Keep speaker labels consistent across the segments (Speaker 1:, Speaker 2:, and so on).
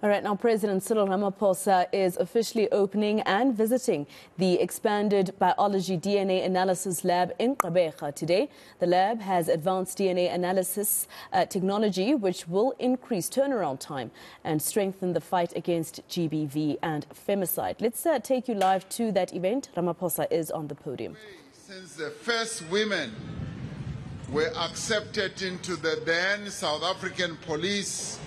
Speaker 1: All right, now President Cyril Ramaphosa is officially opening and visiting the expanded biology DNA analysis lab in Gqeberha today. The lab has advanced DNA analysis technology, which will increase turnaround time and strengthen the fight against GBV and femicide. Let's take you live to that event. Ramaphosa is on the podium.
Speaker 2: Since the first women were accepted into the then South African police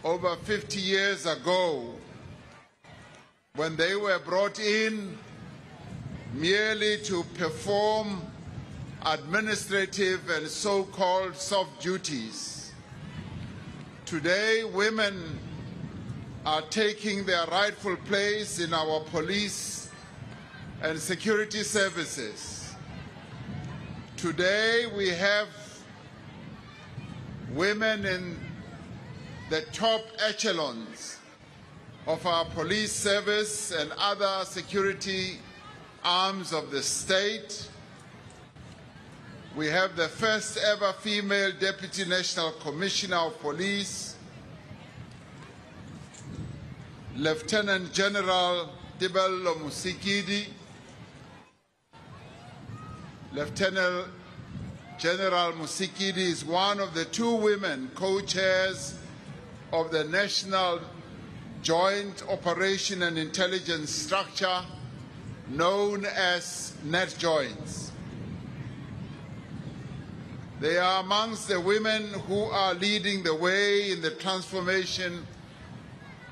Speaker 2: over 50 years ago, when they were brought in merely to perform administrative and so-called soft duties. Today, women are taking their rightful place in our police and security services. Today, we have women in the top echelons of our police service and other security arms of the state. We have the first ever female Deputy National Commissioner of Police, Lieutenant General Gqeberha Musikidi. Lieutenant General Musikidi is one of the two women co-chairs of the National Joint Operation and Intelligence Structure known as NetJoints. They are amongst the women who are leading the way in the transformation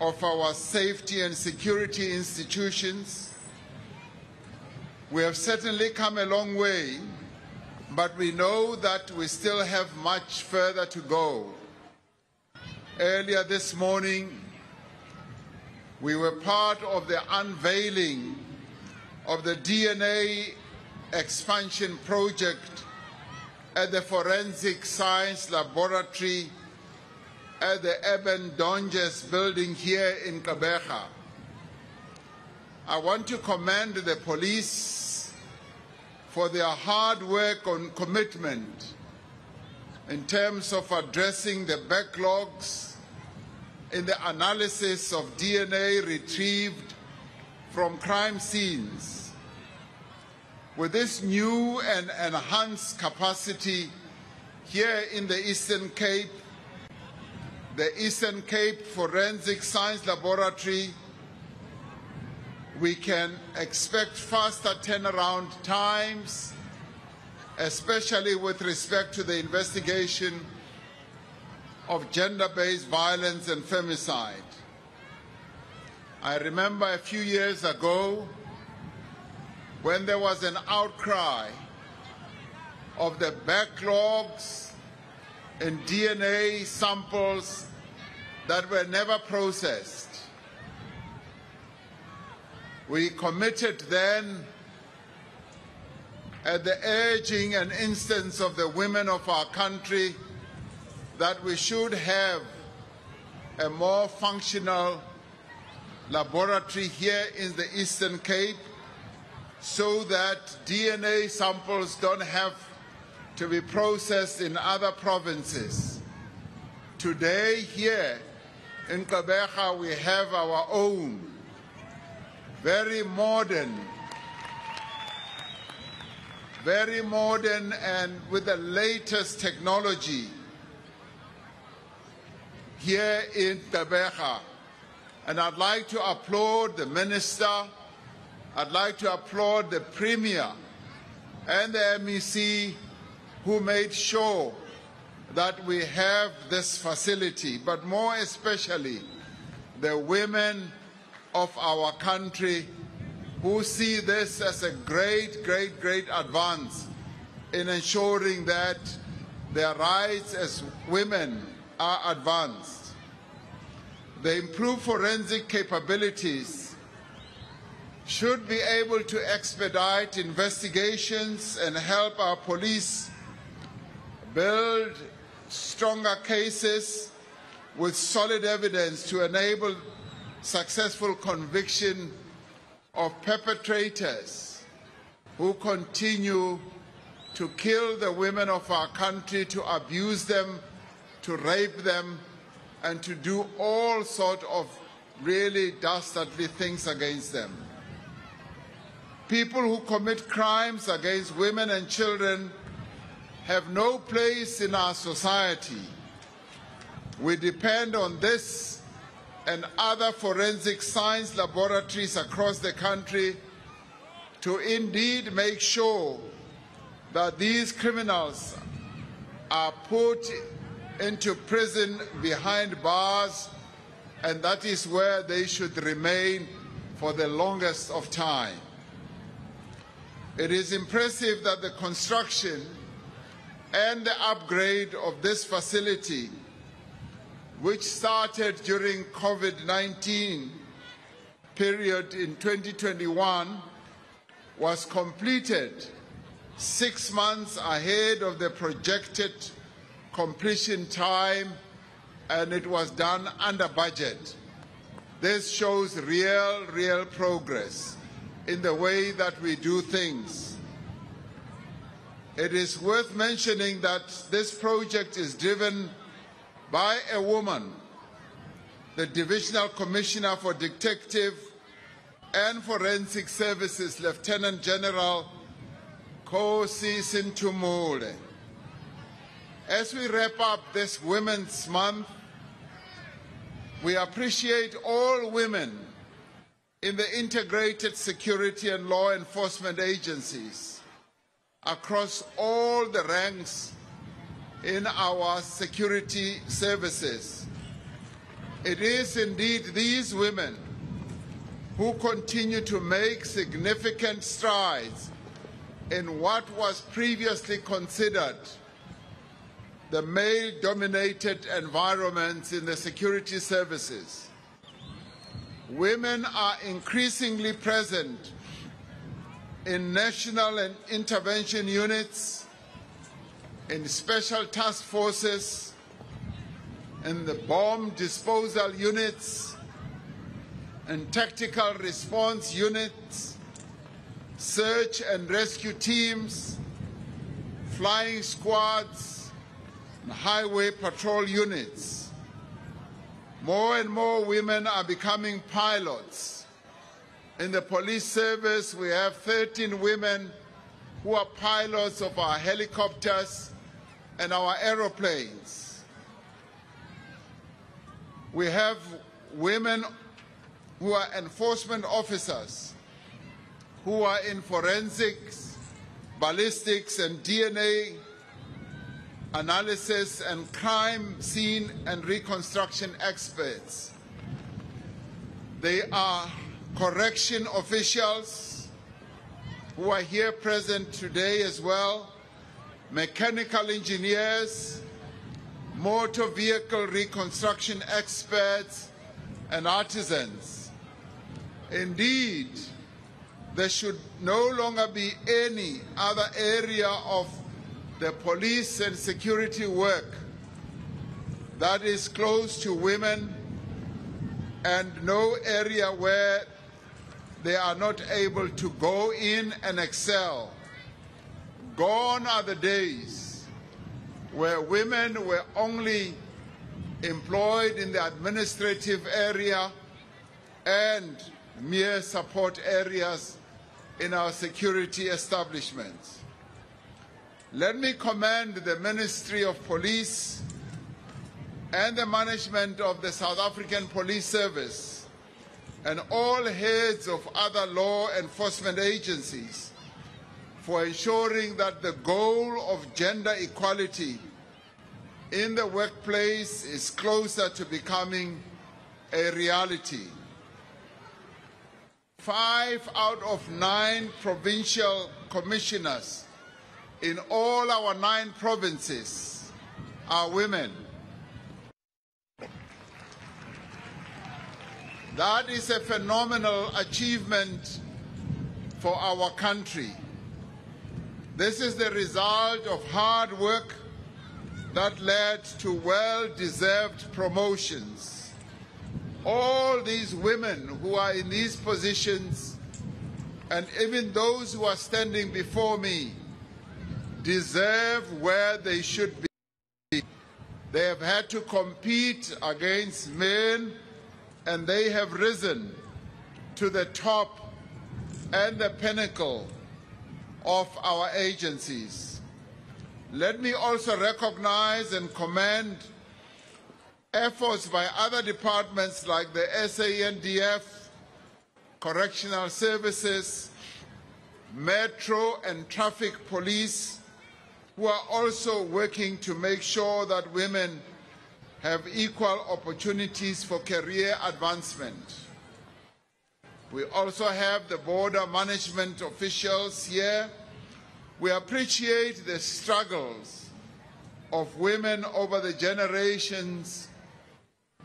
Speaker 2: of our safety and security institutions. We have certainly come a long way, but we know that we still have much further to go. Earlier this morning, we were part of the unveiling of the DNA expansion project at the Forensic Science Laboratory at the Eben Donges building here in Gqeberha. I want to commend the police for their hard work and commitment in terms of addressing the backlogs in the analysis of DNA retrieved from crime scenes. With this new and enhanced capacity here in the Eastern Cape, the Eastern Cape Forensic Science Laboratory, we can expect faster turnaround times, especially with respect to the investigation of gender-based violence and femicide. I remember a few years ago when there was an outcry of the backlogs in DNA samples that were never processed. We committed then, at the urging and instance of the women of our country, that we should have a more functional laboratory here in the Eastern Cape so that DNA samples don't have to be processed in other provinces. Today here in Gqeberha we have our own very modern and with the latest technology here in Gqeberha. And I'd like to applaud the Minister, I'd like to applaud the Premier and the MEC who made sure that we have this facility, but more especially the women of our country who see this as a great advance in ensuring that their rights as women are advanced. The improved forensic capabilities should be able to expedite investigations and help our police build stronger cases with solid evidence to enable successful conviction of perpetrators who continue to kill the women of our country, to abuse them, to rape them, and to do all sorts of really dastardly things against them. People who commit crimes against women and children have no place in our society. We depend on this and other forensic science laboratories across the country to indeed make sure that these criminals are put into prison behind bars, and that is where they should remain for the longest of time. It is impressive that the construction and the upgrade of this facility, which started during COVID-19 period in 2021, was completed 6 months ahead of the projected completion time, and it was done under budget. This shows real progress in the way that we do things. It is worth mentioning that this project is driven by a woman, the Divisional Commissioner for Detective and Forensic Services, Lieutenant General Kosi Sintumule. As we wrap up this Women's Month, we appreciate all women in the integrated security and law enforcement agencies across all the ranks in our security services. It is indeed these women who continue to make significant strides in what was previously considered the male-dominated environments in the security services. Women are increasingly present in national and intervention units, in special task forces, in the bomb disposal units, and tactical response units, search and rescue teams, flying squads, and highway patrol units. More and more women are becoming pilots. In the police service, we have 13 women who are pilots of our helicopters and our aeroplanes. We have women who are enforcement officers, who are in forensics, ballistics, and DNA analysis, and crime scene and reconstruction experts. They are correction officials who are here present today as well, mechanical engineers, motor vehicle reconstruction experts, and artisans. Indeed, there should no longer be any other area of the police and security work that is close to women, and no area where they are not able to go in and excel. Gone are the days where women were only employed in the administrative area and mere support areas in our security establishments. Let me commend the Ministry of Police and the management of the South African Police Service and all heads of other law enforcement agencies for ensuring that the goal of gender equality in the workplace is closer to becoming a reality. 5 out of 9 provincial commissioners in all our 9 provinces are women. That is a phenomenal achievement for our country. This is the result of hard work that led to well-deserved promotions. All these women who are in these positions, and even those who are standing before me, deserve where they should be. They have had to compete against men, and they have risen to the top and the pinnacle of our agencies. Let me also recognize and commend efforts by other departments like the SANDF, Correctional Services, Metro and Traffic Police, who are also working to make sure that women have equal opportunities for career advancement. We also have the border management officials here. We appreciate the struggles of women over the generations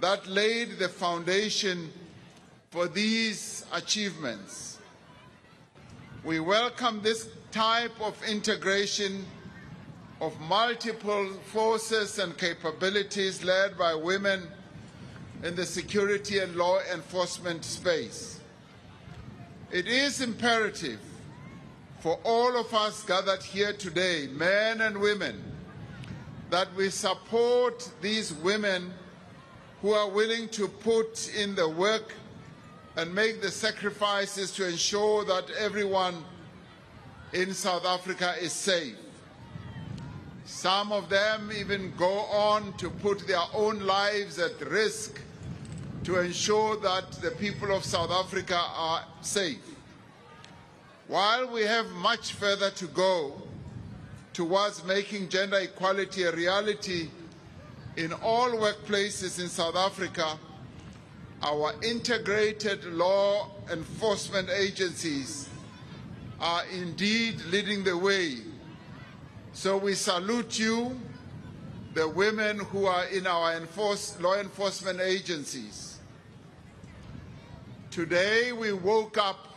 Speaker 2: that laid the foundation for these achievements. We welcome this type of integration of multiple forces and capabilities led by women in the security and law enforcement space. It is imperative for all of us gathered here today, men and women, that we support these women who are willing to put in the work and make the sacrifices to ensure that everyone in South Africa is safe. Some of them even go on to put their own lives at risk to ensure that the people of South Africa are safe. While we have much further to go towards making gender equality a reality in all workplaces in South Africa, our integrated law enforcement agencies are indeed leading the way. So we salute you, the women who are in our law enforcement agencies. Today we woke up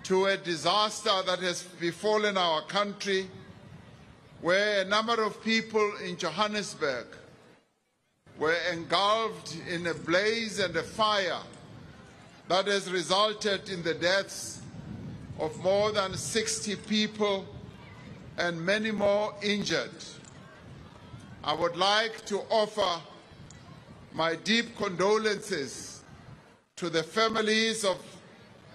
Speaker 2: to a disaster that has befallen our country, where a number of people in Johannesburg were engulfed in a blaze and a fire that has resulted in the deaths of more than 60 people and many more injured. I would like to offer my deep condolences to the families of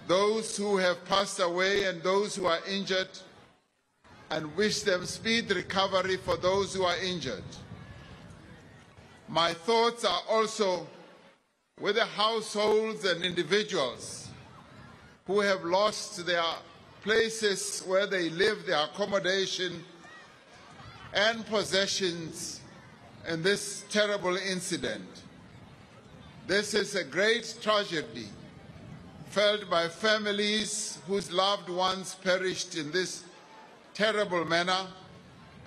Speaker 2: those who have passed away and those who are injured, and wish them speedy recovery for those who are injured. My thoughts are also with the households and individuals who have lost their places where they live, their accommodation and possessions in this terrible incident. This is a great tragedy felt by families whose loved ones perished in this terrible manner,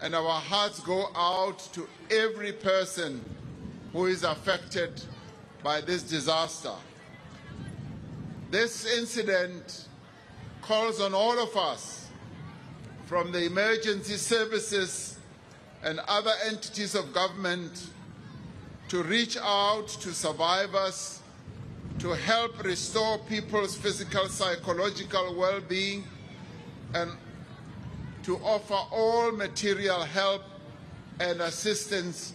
Speaker 2: and our hearts go out to every person who is affected by this disaster. This incident calls on all of us, from the emergency services and other entities of government, to reach out to survivors, to help restore people's physical, psychological well-being, and to offer all material help and assistance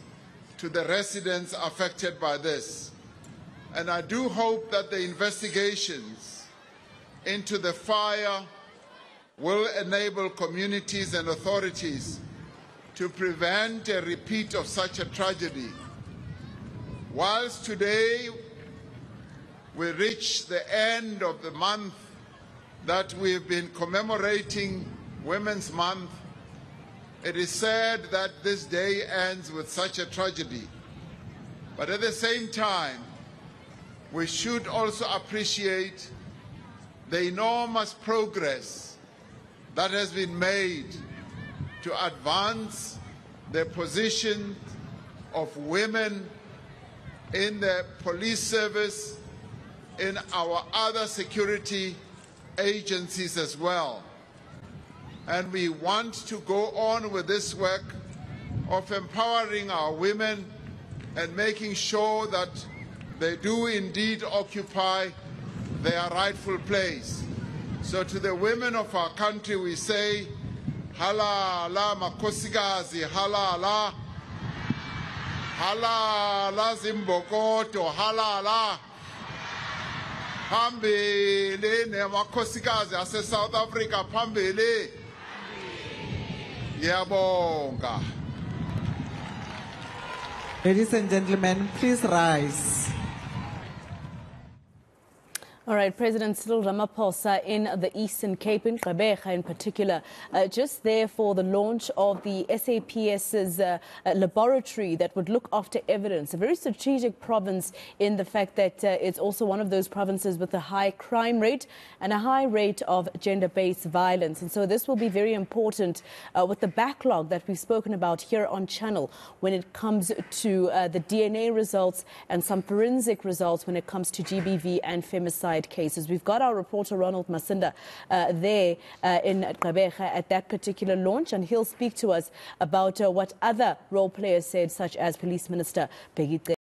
Speaker 2: to the residents affected by this. And I do hope that the investigations into the fire will enable communities and authorities to prevent a repeat of such a tragedy. Whilst today we reach the end of the month that we've been commemorating Women's Month, it is sad that this day ends with such a tragedy. But at the same time, we should also appreciate the enormous progress that has been made to advance the position of women in the police service, in our other security agencies as well. And we want to go on with this work of empowering our women and making sure that they do indeed occupy their rightful place. So to the women of our country we say, Hala ala makosigazi, hala ala. halala zimbokodo halala phambili nemakhosikazi ase-South Africa phambili ngiyabonga.
Speaker 3: Ladies and gentlemen, please rise.
Speaker 1: All right, President Cyril Ramaphosa in the Eastern Cape, in Gqeberha in particular, just there for the launch of the SAPS's laboratory that would look after evidence, a very strategic province in the fact that it's also one of those provinces with a high crime rate and a high rate of gender-based violence. And so this will be very important with the backlog that we've spoken about here on Channel when it comes to the DNA results and some forensic results when it comes to GBV and femicide cases. We've got our reporter Ronald Masinda there in Gqeberha at that particular launch, and he'll speak to us about what other role players said, such as Police Minister Gqeberha.